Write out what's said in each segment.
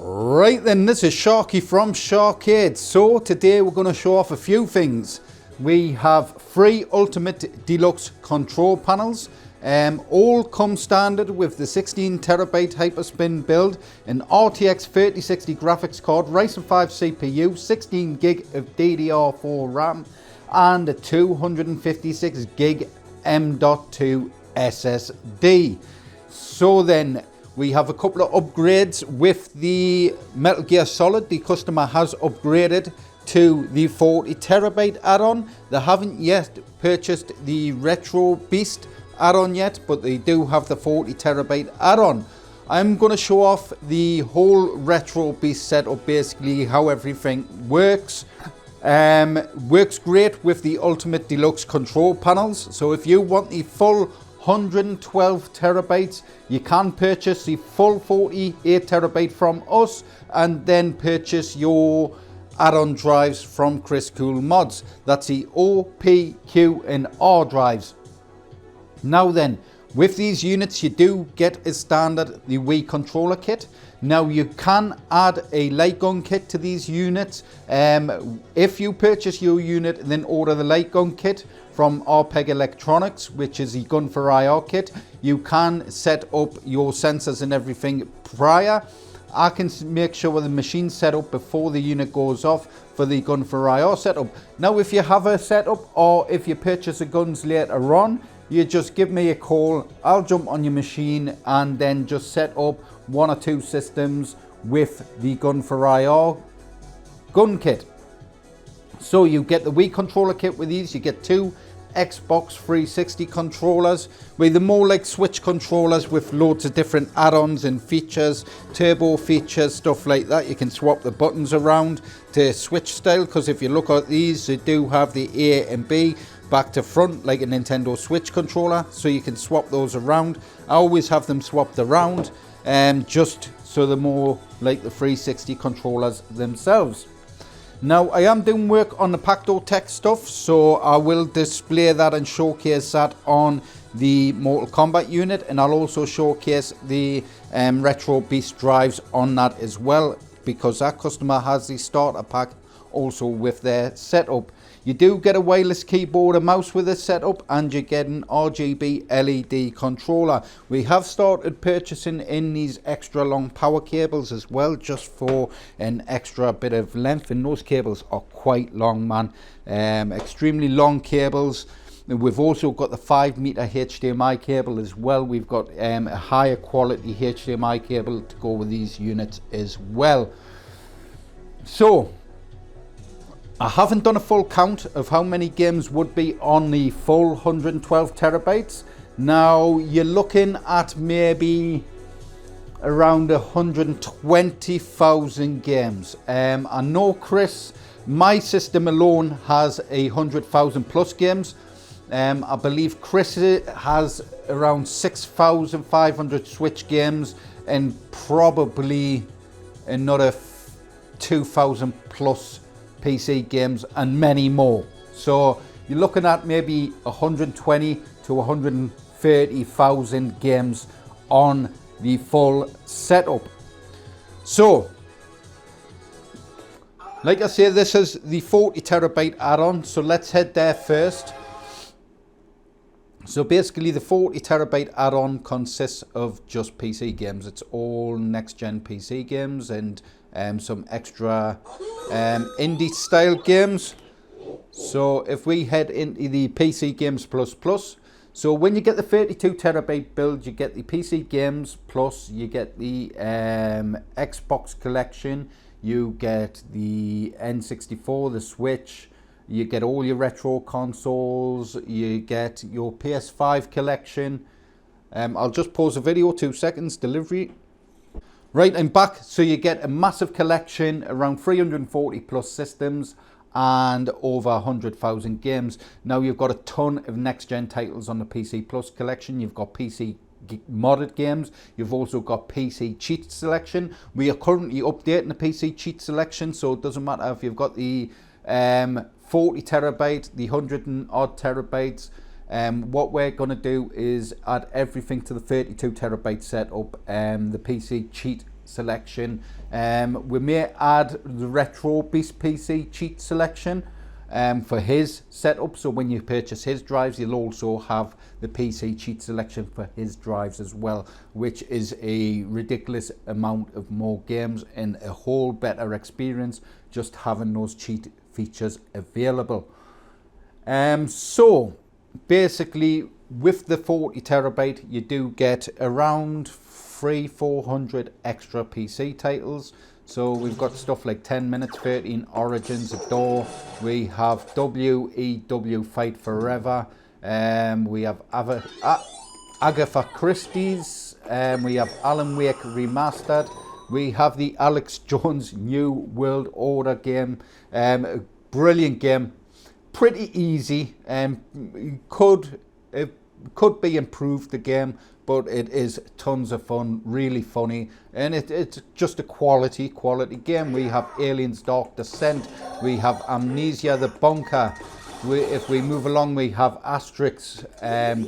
Right then, this is Sharky from SHAR-KADEs. So today we're going to show off a few things. We have 3 Ultimate Deluxe control panels. All come standard with the 16TB Hyperspin build, an RTX 3060 graphics card, Ryzen 5 CPU, 16GB of DDR4 Ram, and a 256GB M.2 SSD. So then, we have a couple of upgrades with the Metal Gear Solid. The customer has upgraded to the 40TB add-on. They haven't yet purchased the RetroBeast add-on yet, but they do have the 40TB add-on. I'm going to show off the whole RetroBeast setup, basically how everything works. Works great with the Ultimate Deluxe control panels. So if you want the full 112 terabytes, you can purchase the full 48TB from us and then purchase your add-on drives from Krisscoolmods. That's the O, P, Q and R drives. Now then, with these units you do get as standard the Wii controller kit. Now you can add a light gun kit to these units. If you purchase your unit and then order the light gun kit from RPEG Electronics, which is the gun for IR kit, you can set up your sensors and everything prior. I can make sure the machine's set up before the unit goes off for the gun for IR setup. Now if you have a setup or if you purchase the guns later on, you just give me a call, I'll jump on your machine and then just set up 1 or 2 systems with the gun for IR gun kit. So you get the Wii controller kit with these, you get 2 Xbox 360 controllers, with the more like Switch controllers with loads of different add-ons and features, turbo features, stuff like that. You can swap the buttons around to Switch style, because if you look at these, they do have the A and B back to front like a Nintendo Switch controller, so you can swap those around. I always have them swapped around, just so they're more like the 360 controllers themselves. Now I am doing work on the Packo tech stuff, so I will display that and showcase that on the Mortal Kombat unit, and I'll also showcase the RetroBeast drives on that as well, because that customer has the starter pack also with their setup. You do get a wireless keyboard and mouse with this setup, and you get an RGB LED controller. We have started purchasing in these extra long power cables as well, just for an extra bit of length, and those cables are quite long, man. Extremely long cables. We've also got the 5-meter HDMI cable as well. We've got a higher quality HDMI cable to go with these units as well. So I haven't done a full count of how many games would be on the full 112 terabytes. Now you're looking at maybe around 120,000 games. I know Chris, my system alone has 100,000 plus games. I believe Chris has around 6,500 Switch games and probably another 2,000 plus PC games and many more. So you're looking at maybe 120 to 130,000 games on the full setup. So like I say, this is the 40TB add-on, so let's head there first. So basically the 40TB add-on consists of just PC games. It's all next-gen PC games and some extra indie style games. So if we head into the PC games plus, so when you get the 32TB build, you get the PC games plus, you get the Xbox collection, you get the N64, the Switch, you get all your retro consoles, you get your PS5 collection. I'll just pause the video, 2 seconds, delivery. Right, I'm back. So you get a massive collection, around 340 plus systems and over 100,000 games. Now you've got a ton of next-gen titles on the PC Plus collection. You've got PC modded games. You've also got PC cheat selection. We are currently updating the PC cheat selection, so it doesn't matter if you've got the 40TB, the 100 and odd terabytes. What we're going to do is add everything to the 32TB setup, the PC cheat selection. We may add the RetroBeast PC cheat selection for his setup, so when you purchase his drives you'll also have the PC cheat selection for his drives as well, which is a ridiculous amount of more games and a whole better experience just having those cheat features available. So basically with the 40 terabyte you do get around 300-400 extra PC titles. So we've got stuff like 10 Minutes, 13 Origins, Adore, we have WEW Fight Forever, we have Agatha Christie's, we have Alan Wake Remastered, we have the Alex Jones New World Order game, a brilliant game, pretty easy, could be improved, the game, but it is tons of fun, really funny, and it's just a quality game. We have Aliens Dark Descent, we have Amnesia the Bunker, if we move along we have Asterix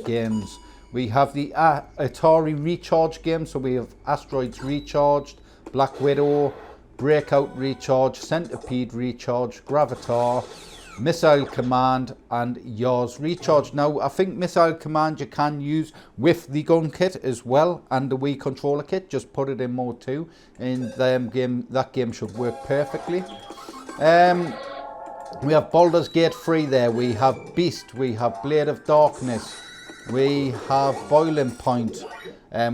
games, we have the Atari Recharge game, so we have Asteroids Recharged, Black Widow, Breakout Recharge, Centipede Recharge, Gravatar, Missile Command and Yours Recharge. Now I think Missile Command you can use with the gun kit as well and the Wii controller kit, just put it in mode 2 and that game should work perfectly. We have Baldur's Gate 3 there, we have Beast, we have Blade of Darkness, we have Boiling Point,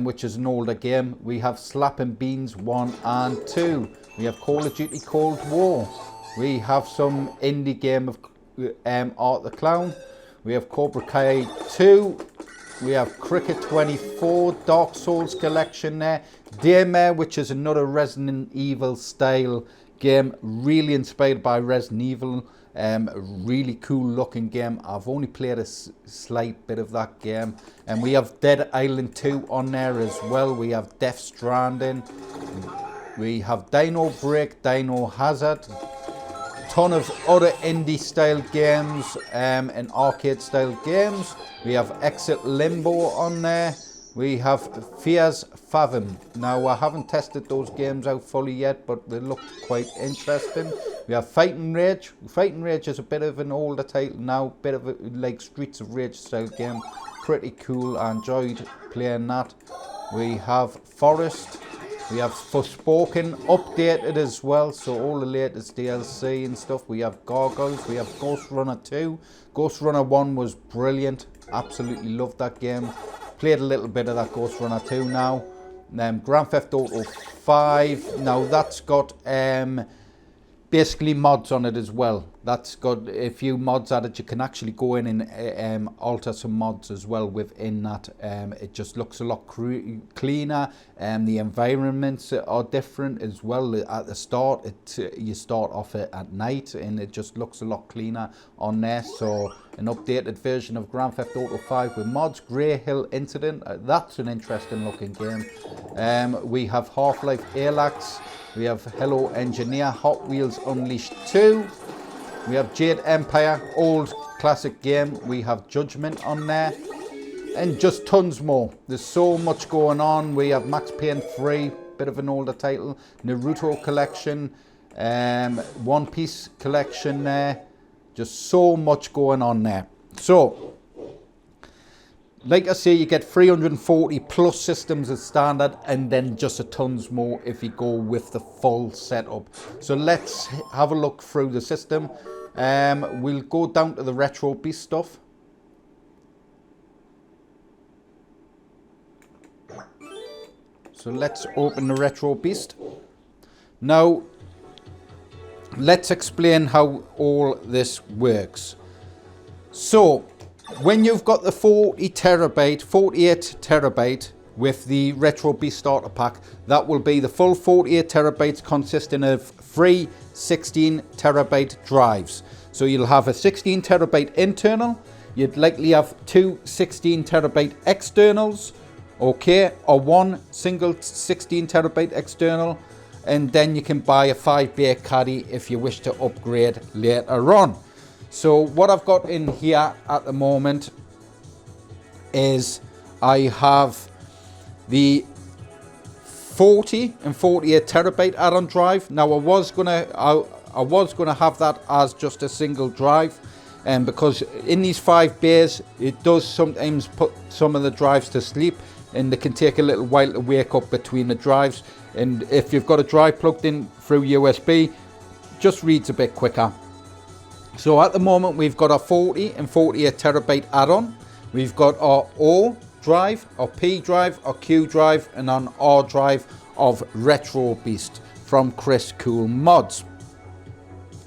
which is an older game, we have Slapping Beans 1 and 2, we have Call of Duty Cold War, we have some indie game of Art the Clown, we have Cobra Kai 2, we have Cricket 24, Dark Souls collection there, Daymare, which is another Resident Evil style game, really inspired by Resident Evil, really cool looking game. I've only played a slight bit of that game, and we have Dead Island 2 on there as well, we have Death Stranding, we have Dino Break, Dino Hazard, ton of other indie style games and arcade style games. We have Exit Limbo on there, we have Fears Fathom. Now I haven't tested those games out fully yet, but they look quite interesting. We have Fighting Rage. Fighting Rage is a bit of an older title now, bit of a like Streets of Rage style game, pretty cool, I enjoyed playing that. We have Forest, we have Bespoke updated as well, so all the latest DLC and stuff. We have Gargoyles, we have Ghost Runner 2. Ghost Runner 1 was brilliant, absolutely loved that game. Played a little bit of that Ghost Runner 2 now. Grand Theft Auto 5, now that's got basically mods on it as well. That's got a few mods added. You can actually go in and alter some mods as well within that. It just looks a lot cleaner, and the environments are different as well. At the start, you start off at night, and it just looks a lot cleaner on there. So an updated version of Grand Theft Auto 5 with mods. Grey Hill Incident, that's an interesting looking game. We have Half-Life Alyx. We have Hello Engineer, Hot Wheels Unleashed 2. We have Jade Empire, old classic game. We have Judgment on there. And just tons more. There's so much going on. We have Max Payne 3, bit of an older title. Naruto collection. One Piece collection there. Just so much going on there. So, like I say, you get 340 plus systems as standard, and then just a tons more if you go with the full setup. So let's have a look through the system. We'll go down to the RetroBeast stuff. So let's open the RetroBeast. Now, let's explain how all this works. So, when you've got the 48 terabyte with the RetroBeast starter pack, that will be the full 48 terabytes consisting of 3 16 terabyte drives. So you'll have a 16 terabyte internal, you'd likely have 2 16 terabyte externals, okay, or one single 16 terabyte external, and then you can buy a 5-bay caddy if you wish to upgrade later on. So what I've got in here at the moment is I have the 40 and 48 terabyte add-on drive. Now I was gonna have that as just a single drive, because in these 5 bays it does sometimes put some of the drives to sleep, and they can take a little while to wake up between the drives. And if you've got a drive plugged in through USB, just reads a bit quicker. So at the moment we've got our 40 and 48 terabyte add-on. We've got our O drive, our P drive, our Q drive, and an R drive of RetroBeast from Krisscoolmods.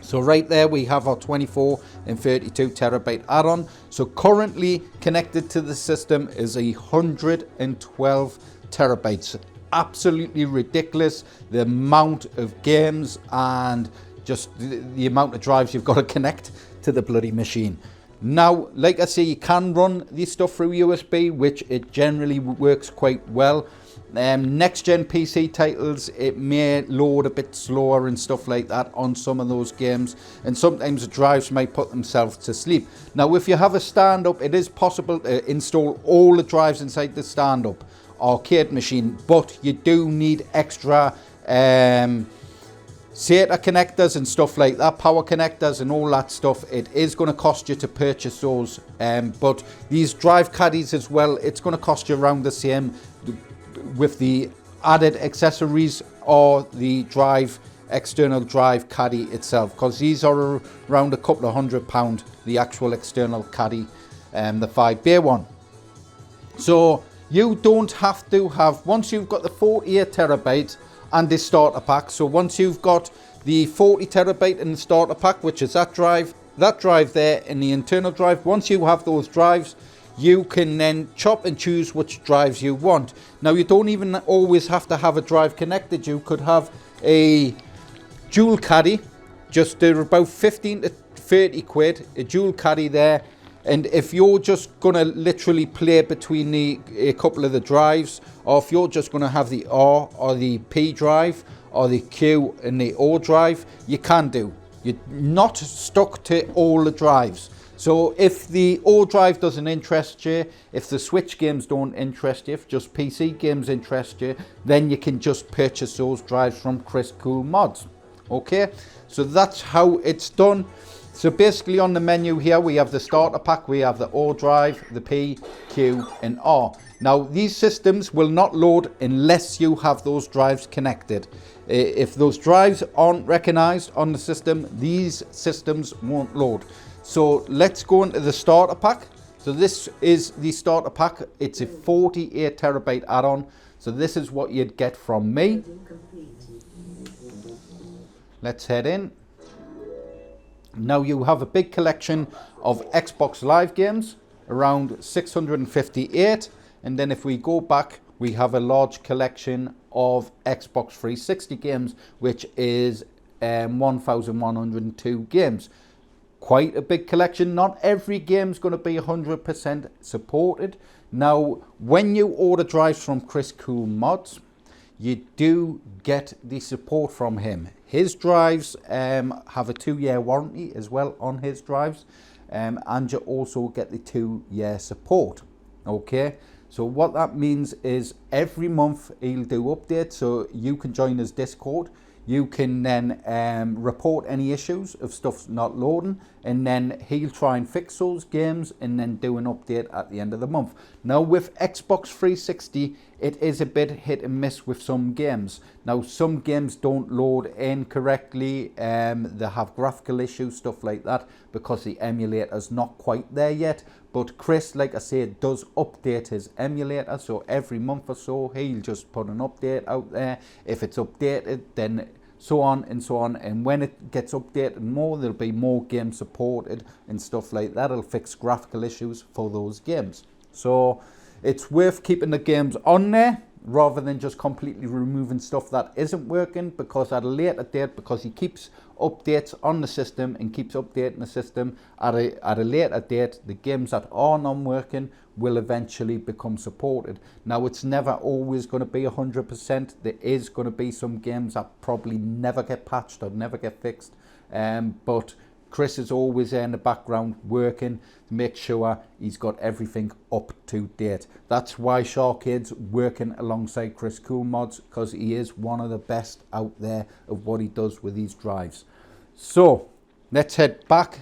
So right there we have our 24 and 32 terabyte add-on. So currently connected to the system is 112 terabytes. Absolutely ridiculous, the amount of games and just the amount of drives you've got to connect to the bloody machine. Now, like I say, you can run this stuff through USB, which it generally works quite well. Next gen PC titles, it may load a bit slower and stuff like that on some of those games, and sometimes the drives might put themselves to sleep. Now, if you have a stand-up, it is possible to install all the drives inside the stand-up arcade machine, but you do need extra SATA connectors and stuff like that, power connectors and all that stuff. It is going to cost you to purchase those, but these drive caddies as well, it's going to cost you around the same with the added accessories or the external drive caddy itself, because these are around a couple of £100, the actual external caddy, the 5-bay one. So you don't have to have, once you've got the 48 terabyte and the starter pack, so once you've got the 40 terabyte in the starter pack, which is that drive there in the internal drive, once you have those drives, you can then chop and choose which drives you want. Now, you don't even always have to have a drive connected. You could have a dual caddy, just about 15 to 30 quid, a dual caddy there. And if you're just going to literally play between a couple of the drives, or if you're just going to have the R or the P drive or the Q and the O drive, you can do. You're not stuck to all the drives. So if the O drive doesn't interest you, if the Switch games don't interest you, if just PC games interest you, then you can just purchase those drives from Krisscoolmods. Okay, so that's how it's done. So basically on the menu here, we have the starter pack, we have the O drive, the P, Q and R. Now these systems will not load unless you have those drives connected. If those drives aren't recognized on the system, these systems won't load. So let's go into the starter pack. So this is the starter pack. It's a 48 terabyte add-on. So this is what you'd get from me. Let's head in. Now you have a big collection of Xbox Live games, around 658. And then if we go back, we have a large collection of Xbox 360 games, which is 1,102 games. Quite a big collection. Not every game's going to be 100% supported. Now, when you order drives from Krisscoolmods, you do get the support from him. His drives have a 2-year warranty as well on his drives, and you also get the 2-year support. Okay, so what that means is every month he'll do updates, so you can join his Discord. You can then report any issues of stuff not loading, and then he'll try and fix those games and then do an update at the end of the month. Now with Xbox 360, it is a bit hit and miss with some games. Now some games don't load in correctly, they have graphical issues, stuff like that, because the emulator's not quite there yet. But Chris, like I said, does update his emulator, so every month or so he'll just put an update out there. If it's updated, then so on and so on, and when it gets updated more, there'll be more games supported and stuff like that. It'll fix graphical issues for those games. So it's worth keeping the games on there rather than just completely removing stuff that isn't working, because at a later date, because he keeps updates on the system and keeps updating the system, at a later date, the games that are non-working will eventually become supported. Now it's never always going to be 100%. There is going to be some games that probably never get patched or never get fixed, but Chris is always there in the background working to make sure he's got everything up to date. That's why SHAR-KADE's working alongside Krisscoolmods, because he is one of the best out there of what he does with these drives. So let's head back.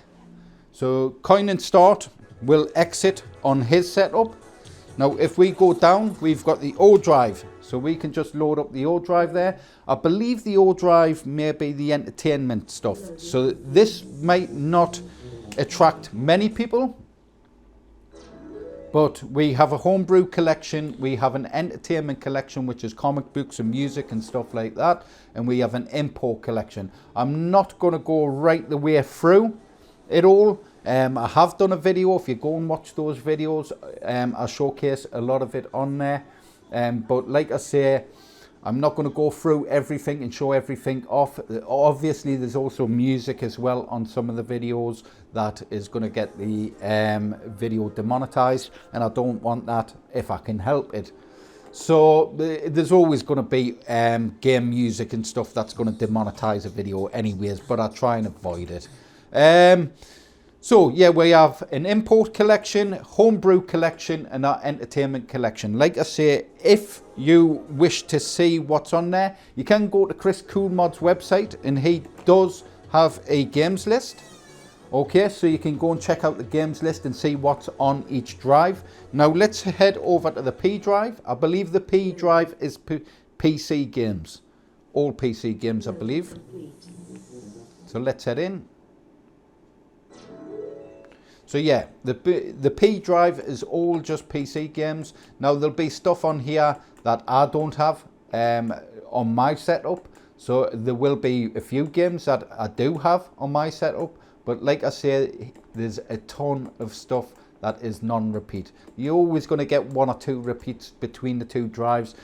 So coin and start will exit on his setup. Now if we go down, we've got the O drive, so we can just load up the O drive there. I believe the O drive may be the entertainment stuff, so this might not attract many people, but we have a homebrew collection, we have an entertainment collection, which is comic books and music and stuff like that, and we have an import collection. I'm not going to go right the way through it all. I have done a video. If you go and watch those videos, I showcase a lot of it on there, but like I say, I'm not going to go through everything and show everything off. Obviously there's also music as well on some of the videos that is going to get the video demonetized, and I don't want that if I can help it. So there's always going to be game music and stuff that's going to demonetize a video anyways, but I try and avoid it. So yeah, we have an import collection, homebrew collection, and our entertainment collection. Like I say, if you wish to see what's on there, you can go to Krisscoolmods website, and he does have a games list. Okay, so you can go and check out the games list and see what's on each drive. Now let's head over to the P drive. I believe the P drive is PC games. All PC games, I believe. So let's head in. So yeah, the P drive is all just PC games. Now there'll be stuff on here that I don't have on my setup. So there will be a few games that I do have on my setup. But like I say, there's a ton of stuff that is non-repeat. You're always going to get one or two repeats between the two drives.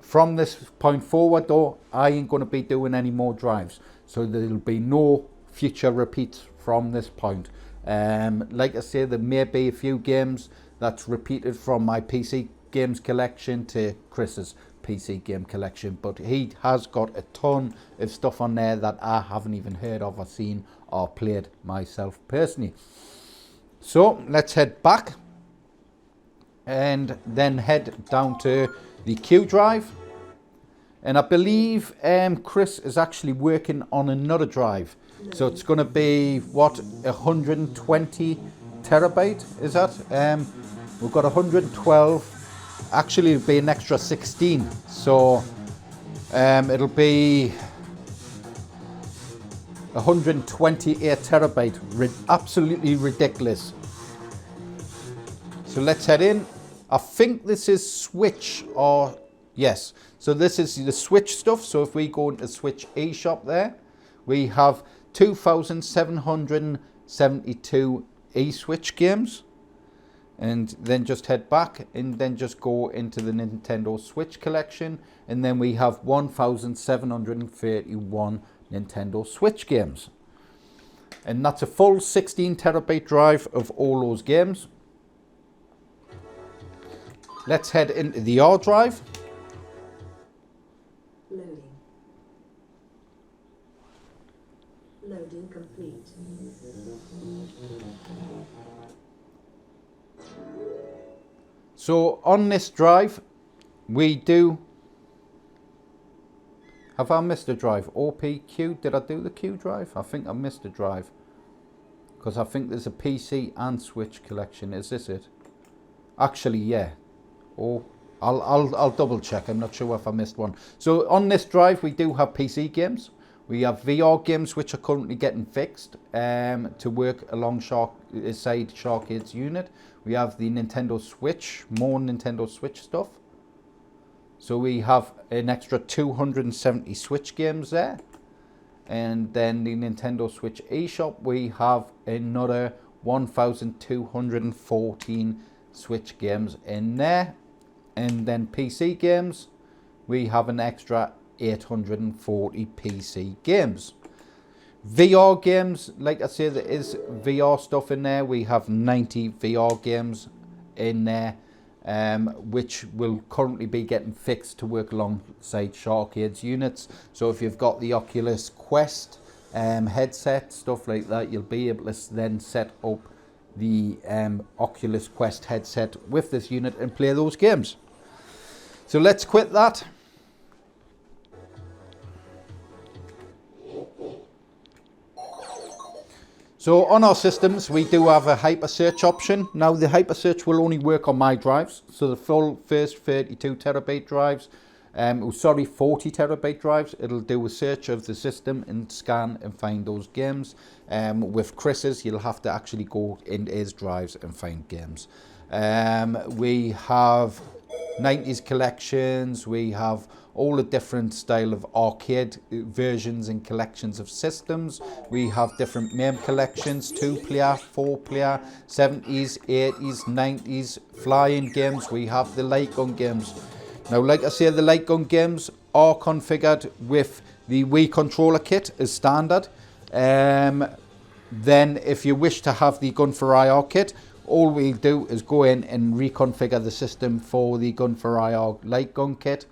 From this point forward though, I ain't going to be doing any more drives. So there'll be no future repeats from this point. Like I say, there may be a few games that's repeated from my PC games collection to Chris's PC game collection, but he has got a ton of stuff on there that I haven't even heard of or seen or played myself personally. So let's head back and then head down to the Q drive, and I believe Chris is actually working on another drive. So it's going to be, what, 120 terabyte, is that? We've got 112, actually it'll be an extra 16. So it'll be 128 terabyte, absolutely ridiculous. So let's head in. I think this is Switch, or yes. So this is the Switch stuff. So if we go into Switch eShop there, we have 2,772 eSwitch games, and then just head back and then just go into the Nintendo Switch collection, and then we have 1,731 Nintendo Switch games, and that's a full 16 terabyte drive of all those games. Let's head into the R drive. Loading complete. So on this drive, we do have I missed a drive? OPQ, did I do the Q drive? I think I missed a drive, because I think there's a PC and Switch collection. Is this it? Actually, yeah. Oh, I'll double check. I'm not sure if I missed one. So on this drive, we do have PC games. We have VR games which are currently getting fixed to work alongside SHAR-KADE's unit. We have the Nintendo Switch, more Nintendo Switch stuff. So we have an extra 270 Switch games there. And then the Nintendo Switch eShop, we have another 1,214 Switch games in there. And then PC games, we have an extra 840 PC games. VR games, like I say, there is VR stuff in there. We have 90 VR games in there, which will currently be getting fixed to work alongside SHAR-KADE's units. So if you've got the Oculus Quest headset, stuff like that, you'll be able to then set up the Oculus Quest headset with this unit and play those games. So let's quit that. So on our systems, we do have a hyper search option. Now the hyper search will only work on my drives. So the full first 32 terabyte drives, 40 terabyte drives, it'll do a search of the system and scan and find those games. With Chris's, you'll have to actually go into his drives and find games. We have 90s collections, we have all the different style of arcade versions and collections of systems. We have different MAME collections, 2-player, 4-player, 70s, 80s, 90s, flying games. We have the light gun games. Now, like I say, the light gun games are configured with the Wii controller kit as standard. Then if you wish to have the Gun for IR kit, all we do is go in and reconfigure the system for the Gun for IR light gun kit,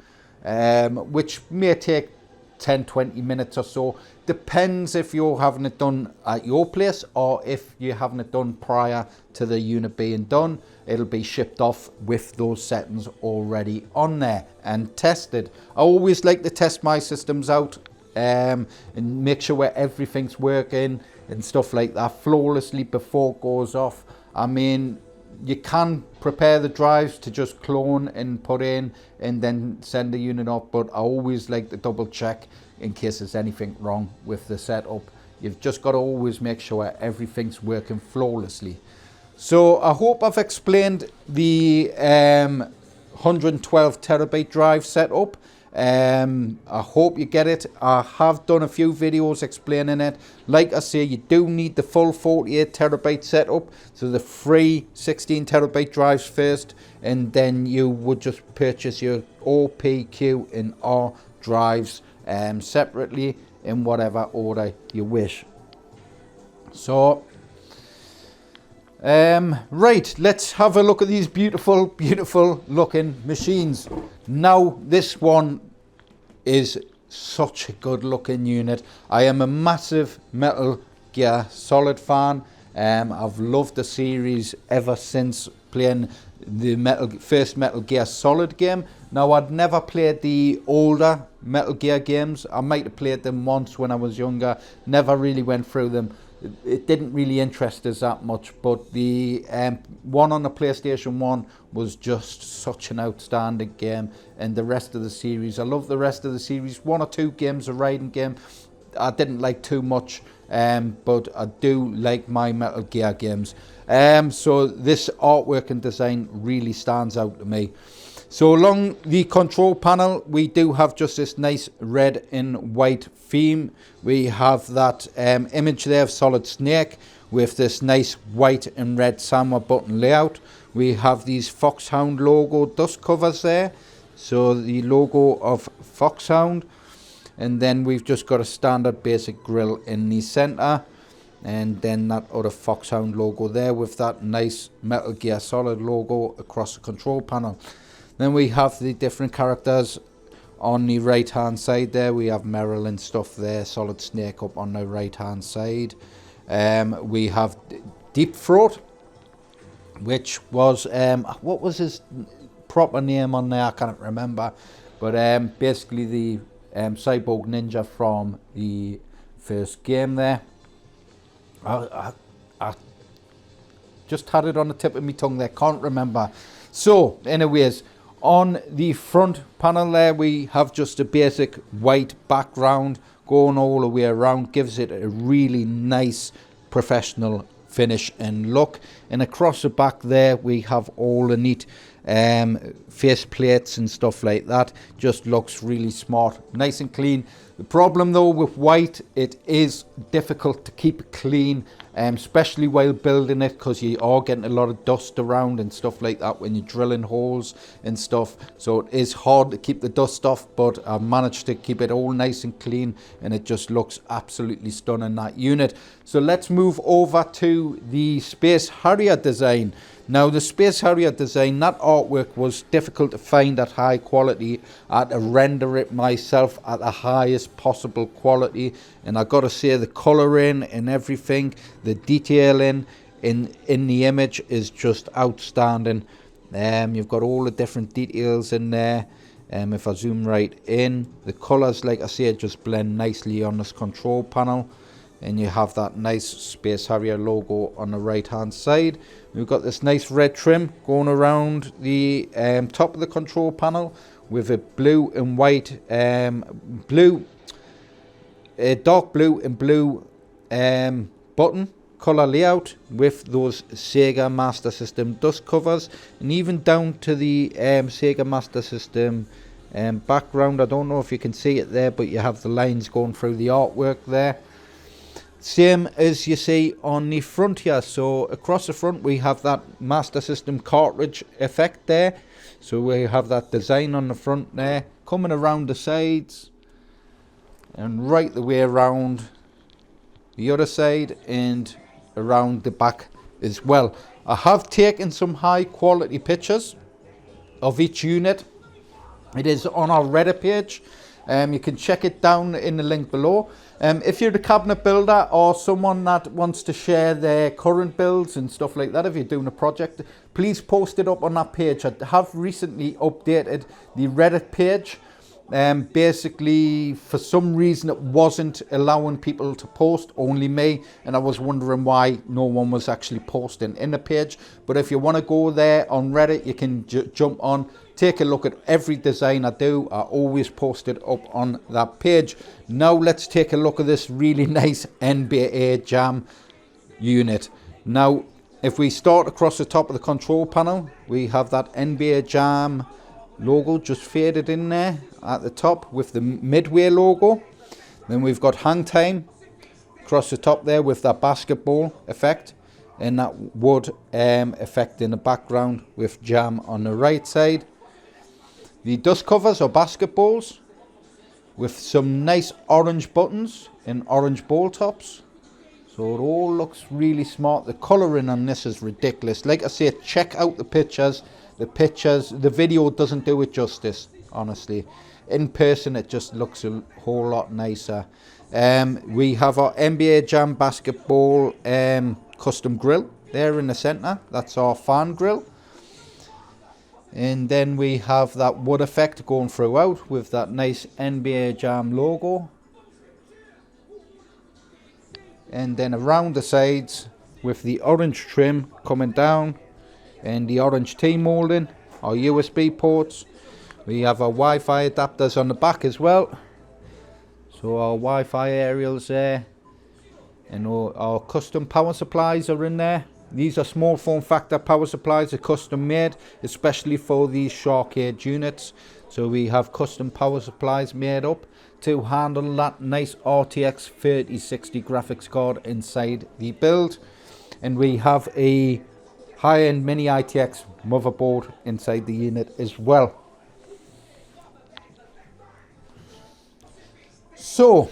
which may take 10-20 minutes or so. Depends if you're having it done at your place or if you're having it done prior to the unit being done. It'll be shipped off with those settings already on there and tested. I always like to test my systems out and make sure where everything's working and stuff like that flawlessly before it goes off. I mean, you can prepare the drives to just clone and put in and then send the unit off, but I always like to double check in case there's anything wrong with the setup. You've just got to always make sure everything's working flawlessly. So I hope I've explained the 112 terabyte drive setup. I hope you get it. I have done a few videos explaining it. Like I say, you do need the full 48 terabyte setup, so the free 16 terabyte drives first, and then you would just purchase your O, P, Q and R drives separately in whatever order you wish. So right, let's have a look at these beautiful looking machines. Now this one is such a good looking unit. I am a massive Metal Gear Solid fan. I've loved the series ever since playing the first Metal Gear Solid game. Now I'd never played the older Metal Gear games. I might have played them once when I was younger, never really went through them. It didn't really interest us that much, but the one on the PlayStation 1 was just such an outstanding game, and the rest of the series, I love the rest of the series. 1 or 2 games, a Ryzen game, I didn't like too much, but I do like my Metal Gear games. So this artwork and design really stands out to me. So along the control panel, we do have just this nice red and white theme. We have that image there of Solid Snake with this nice white and red Samurai button layout. We have these Foxhound logo dust covers there. So the logo of Foxhound. And then we've just got a standard basic grill in the center. And then that other Foxhound logo there with that nice Metal Gear Solid logo across the control panel. Then we have the different characters on the right hand side there. We have Meryl and stuff there, Solid Snake up on the right hand side. We have Deep Throat, which was, what was his proper name on there? I can't remember. But basically the cyborg ninja from the first game there. I just had it on the tip of my tongue there, can't remember. So anyways, on the front panel there, we have just a basic white background going all the way around. Gives it a really nice professional finish and look. And across the back there, we have all the neat face plates and stuff like that. Just looks really smart, nice and clean. The problem though with white, it is difficult to keep it clean, especially while building it, because you are getting a lot of dust around and stuff like that when you're drilling holes and stuff. So it is hard to keep the dust off, but I've managed to keep it all nice and clean, and it just looks absolutely stunning, that unit. So let's move over to the Space Harrier design. Now the Space Harrier design, that artwork was difficult to find at high quality. I had to render it myself at the highest possible quality, and I gotta say the colouring and everything, the detailing in the image is just outstanding. You've got all the different details in there. If I zoom right in, the colors, like I said, just blend nicely on this control panel, and you have that nice Space Harrier logo on the right hand side. We've got this nice red trim going around the top of the control panel with a blue and white, dark blue and blue button color layout with those Sega Master System dust covers, and even down to the Sega Master System background. I don't know if you can see it there, but you have the lines going through the artwork there, same as you see on the front here. So across the front we have that Master System cartridge effect there, so we have that design on the front there, coming around the sides and right the way around the other side and around the back as well. I have taken some high quality pictures of each unit. It is on our Reddit page. You can check it down in the link below. If you're the cabinet builder or someone that wants to share their current builds and stuff like that, if you're doing a project, please post it up on that page. I have recently updated the Reddit page. Basically, for some reason, it wasn't allowing people to post, only me, and I was wondering why no one was actually posting in the page. But if you want to go there on Reddit, you can jump on, take a look at every design I do. I always post it up on that page. Now let's take a look at this really nice NBA Jam unit. Now, if we start across the top of the control panel, we have that NBA Jam logo just faded in there at the top with the Midway logo. Then we've got hang time across the top there with that basketball effect and that wood effect in the background with Jam on the right side. The dust covers are basketballs with some nice orange buttons and orange ball tops. So it all looks really smart. The colouring on this is ridiculous. Like I say, check out the pictures. The video doesn't do it justice, honestly. In person, it just looks a whole lot nicer. We have our NBA Jam basketball custom grill there in the center. That's our fan grill. And then we have that wood effect going throughout with that nice NBA Jam logo. And then around the sides with the orange trim coming down and the orange T-molding, our USB ports. We have our Wi-Fi adapters on the back as well. So our Wi-Fi aerials there. And our custom power supplies are in there. These are small form factor power supplies, are custom made, especially for these SHAR-KADE units. So we have custom power supplies made up to handle that nice RTX 3060 graphics card inside the build. And we have a high-end mini ITX motherboard inside the unit as well. So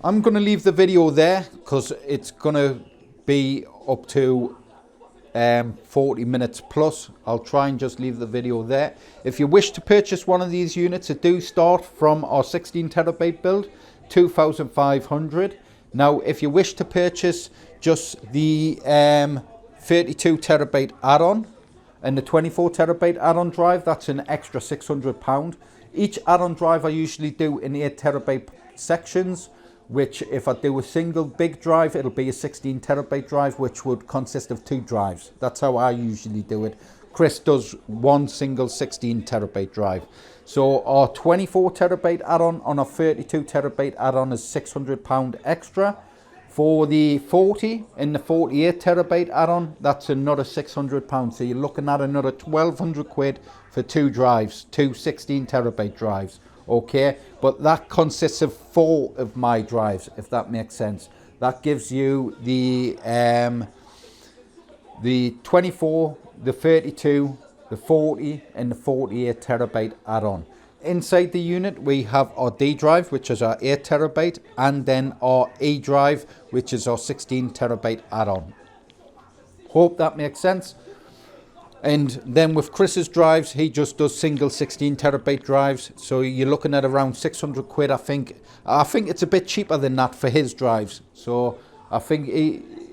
I'm going to leave the video there because it's going to be up to 40 minutes plus. I'll try and just leave the video there. If you wish to purchase one of these units, it do start from our 16 terabyte build, 2,500. Now if you wish to purchase just the 32 terabyte add-on and the 24 terabyte add-on drive, that's an extra £600. Each add-on drive I usually do in 8 terabyte sections, which if I do a single big drive, it'll be a 16 terabyte drive, which would consist of 2 drives. That's how I usually do it. Chris does one single 16 terabyte drive. So our 24 terabyte add-on on a 32 terabyte add-on is £600 extra. For the 40 and the 48 terabyte add-on, that's another £600. So you're looking at another 1,200 quid for 2 drives, 2 16 terabyte drives. Okay, but that consists of 4 of my drives, if that makes sense. That gives you the 24, the 32, the 40 and the 48 terabyte add-on. Inside the unit we have our D drive, which is our 8 terabyte, and then our E drive, which is our 16 terabyte add-on. Hope that makes sense. And then with Chris's drives, he just does single 16 terabyte drives. So you're looking at around 600 quid, I think. I think it's a bit cheaper than that for his drives. So I think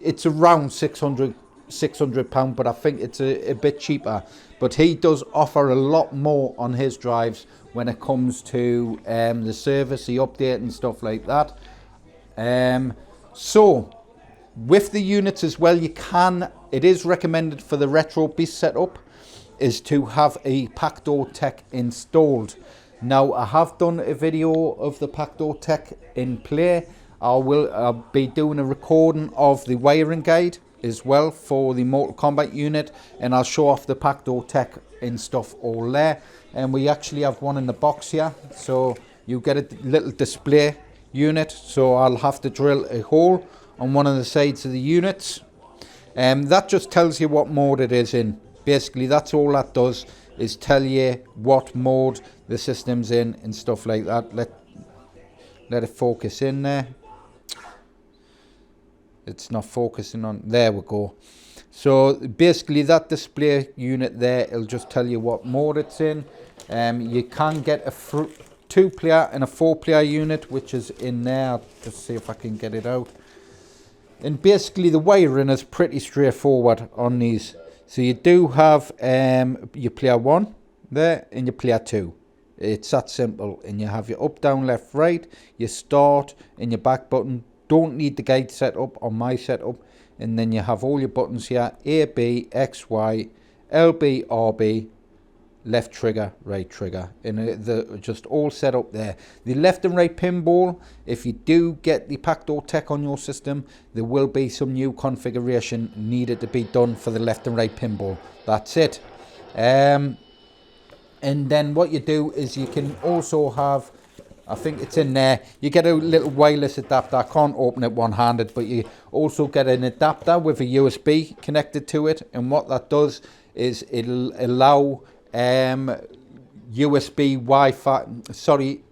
it's around 600 £600, but I think it's a bit cheaper. But he does offer a lot more on his drives when it comes to the service, the update and stuff like that. So with the units as well, it is recommended for the RetroBeast setup is to have a Packo tech installed. Now I have done a video of the Packo tech in play. I'll be doing a recording of the wiring guide as well for the Mortal Kombat unit, and I'll show off the Packo tech and stuff all there. And we actually have one in the box here, so you get a little display unit. So I'll have to drill a hole on one of the sides of the units, and that just tells you what mode it is in. Basically that's all that does, is tell you what mode the system's in and stuff like that. Let it focus in there. It's not focusing on, there we go. So basically that display unit there, it'll just tell you what mode it's in. You can get a 2-player and a 4-player unit, which is in there. I'll just see if I can get it out. And basically the wiring is pretty straightforward on these. So you do have your player 1 there and your player 2. It's that simple. And you have your up, down, left, right, your start and your back button. Don't need the guide set up on my setup. And then you have all your buttons here: A, B, X, Y, LB, RB, left trigger, right trigger, and they're just all set up there. The left and right pinball, if you do get the Packo tech on your system, there will be some new configuration needed to be done for the left and right pinball. That's it. And then what you do is you can also have, I think it's in there, you get a little wireless adapter. I can't open it one-handed, but you also get an adapter with a USB connected to it. And what that does is it'll allow USB Wi-Fi, sorry,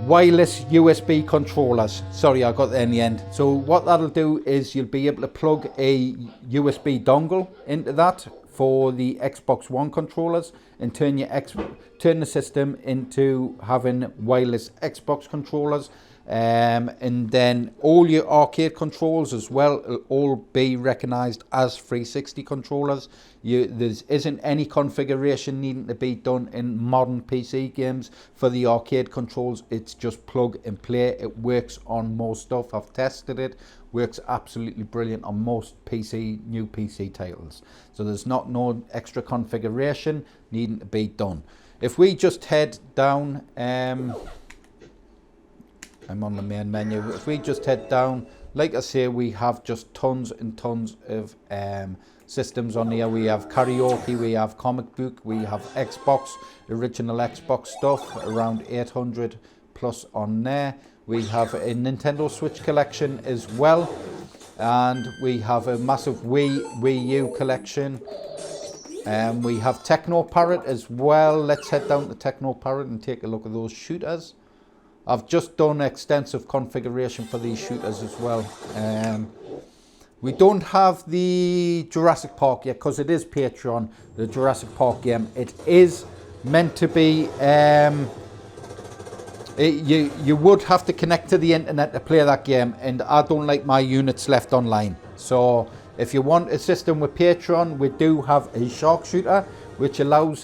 wireless USB controllers. Sorry, I got there in the end. So what that'll do is you'll be able to plug a USB dongle into that for the Xbox One controllers and turn the system into having wireless Xbox controllers. And then all your arcade controls as well will all be recognized as 360 controllers. There isn't any configuration needing to be done in modern PC games for the arcade controls. It's just plug and play. It works on most stuff. I've tested it. Works absolutely brilliant on most new PC titles. So there's no extra configuration needing to be done. If we just head down, I'm on the main menu. If we just head down, like I say, we have just tons and tons of systems on here. We have karaoke, we have comic book, we have Xbox, original Xbox stuff, around 800 plus on there. We have a Nintendo Switch collection as well, and we have a massive Wii U collection. We have Techno Parrot as well. Let's head down to Techno Parrot and take a look at those shooters. I've just done extensive configuration for these shooters as well. We don't have the Jurassic Park yet because it is Patreon, the Jurassic Park game. It is meant to be, you would have to connect to the internet to play that game, and I don't like my units left online. So if you want a system with Patreon, we do have a Shark shooter, which allows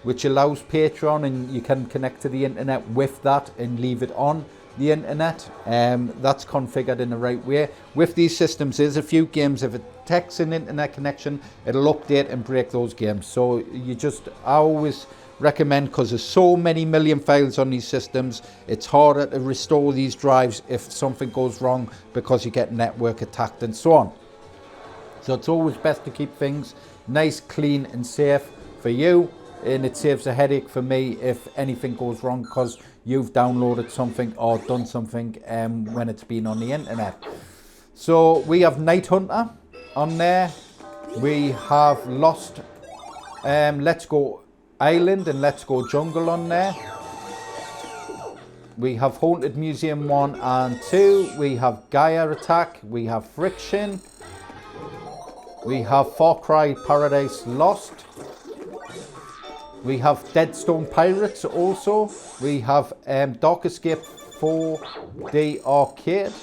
Patreon, and you can connect to the internet with that and leave it on the internet. That's configured in the right way. With these systems, there's a few games, if it takes an internet connection, it'll update and break those games. So I always recommend, because there's so many million files on these systems, it's harder to restore these drives if something goes wrong because you get network attacked and so on. So it's always best to keep things nice, clean and safe for you. And it saves a headache for me if anything goes wrong because you've downloaded something or done something when it's been on the internet. So we have Night Hunter on there. We have Lost, Let's Go Island and Let's Go Jungle on there. We have Haunted Museum 1 and 2. We have Gaia Attack. We have Friction. We have Far Cry Paradise Lost. We have Deadstone Pirates also. We have Dark Escape 4D Arcade.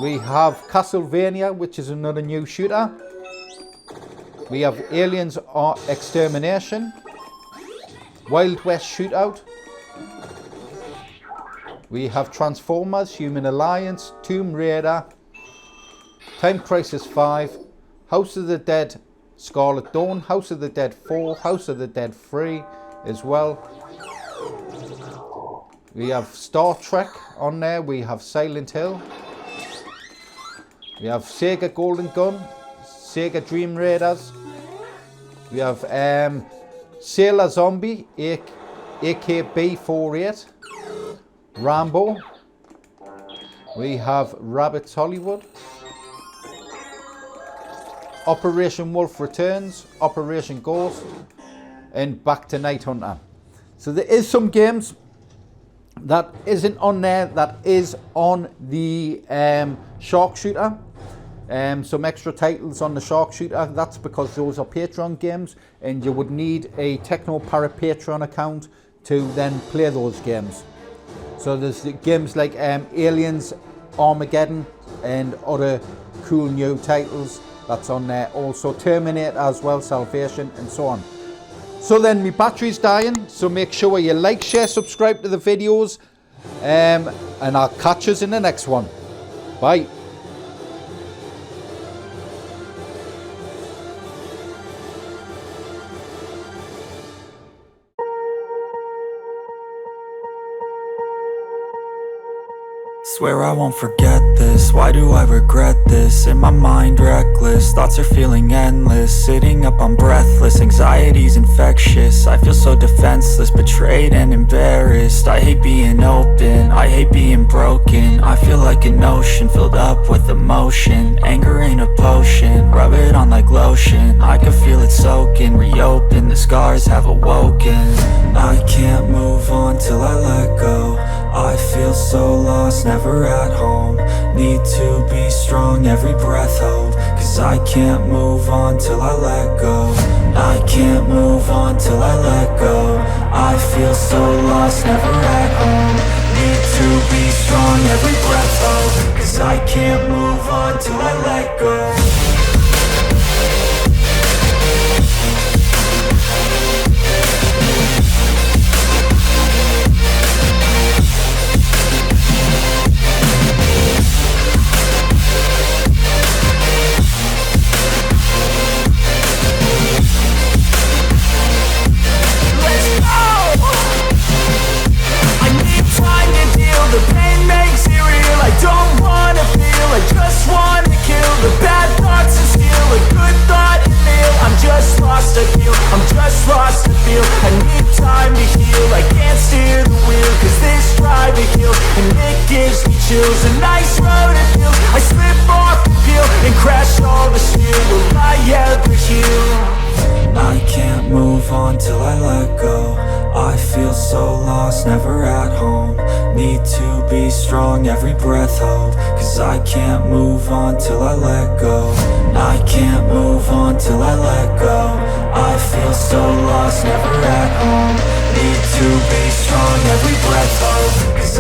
We have Castlevania, which is another new shooter. We have Aliens Extermination, Wild West Shootout. We have Transformers, Human Alliance, Tomb Raider, Time Crisis 5, House of the Dead, Scarlet Dawn, House of the Dead 4, House of the Dead 3 as well. We have Star Trek on there, we have Silent Hill. We have Sega Golden Gun, Sega Dream Raiders. We have Sailor Zombie, AKB48, Rambo. We have Rabbits Hollywood. Operation Wolf Returns, Operation Ghost, and Back to Night Hunter. So there is some games that isn't on there that is on the Shark Shooter. Some extra titles on the Shark Shooter. That's because those are Patreon games and you would need a Techno Parrot Patreon account to then play those games. So there's the games like Aliens, Armageddon and other cool new titles that's on there. Also Terminator as well, Salvation and so on. So then my battery's dying, so make sure you like, share, subscribe to the videos, and I'll catch us in the next one. Bye. Swear I won't forget this, why do I regret this? In my mind reckless, thoughts are feeling endless. Sitting up I'm breathless, anxiety's infectious. I feel so defenseless, betrayed and embarrassed. I hate being open, I hate being broken. I feel like an ocean filled up with emotion. Anger ain't a potion, rub it on like lotion. I can feel it soaking, reopen, the scars have awoken. I can't move on till I let go. I feel so lost, never at home. Need to be strong, every breath hold. Cause I can't move on till I let go. I can't move on till I let go. I feel so lost, never at home. Need to be strong, every breath hold. Cause I can't move on till I let go. The pain makes it real, I don't wanna feel, I just wanna kill the bad thoughts and steal a good thought and feel. I'm just lost, I feel, I'm just lost, I feel. I need time to heal, I can't steer the wheel. Cause this drive it kills, and it gives me chills. A nice road it feels, I slip off the peel and crash all the steel. Will I ever heal? I can't move on till I let go. I feel so lost, never at home. Need to be strong, every breath hold. Cause I can't move on till I let go. I can't move on till I let go. I feel so lost, never at home. Need to be strong, every breath hold. Cause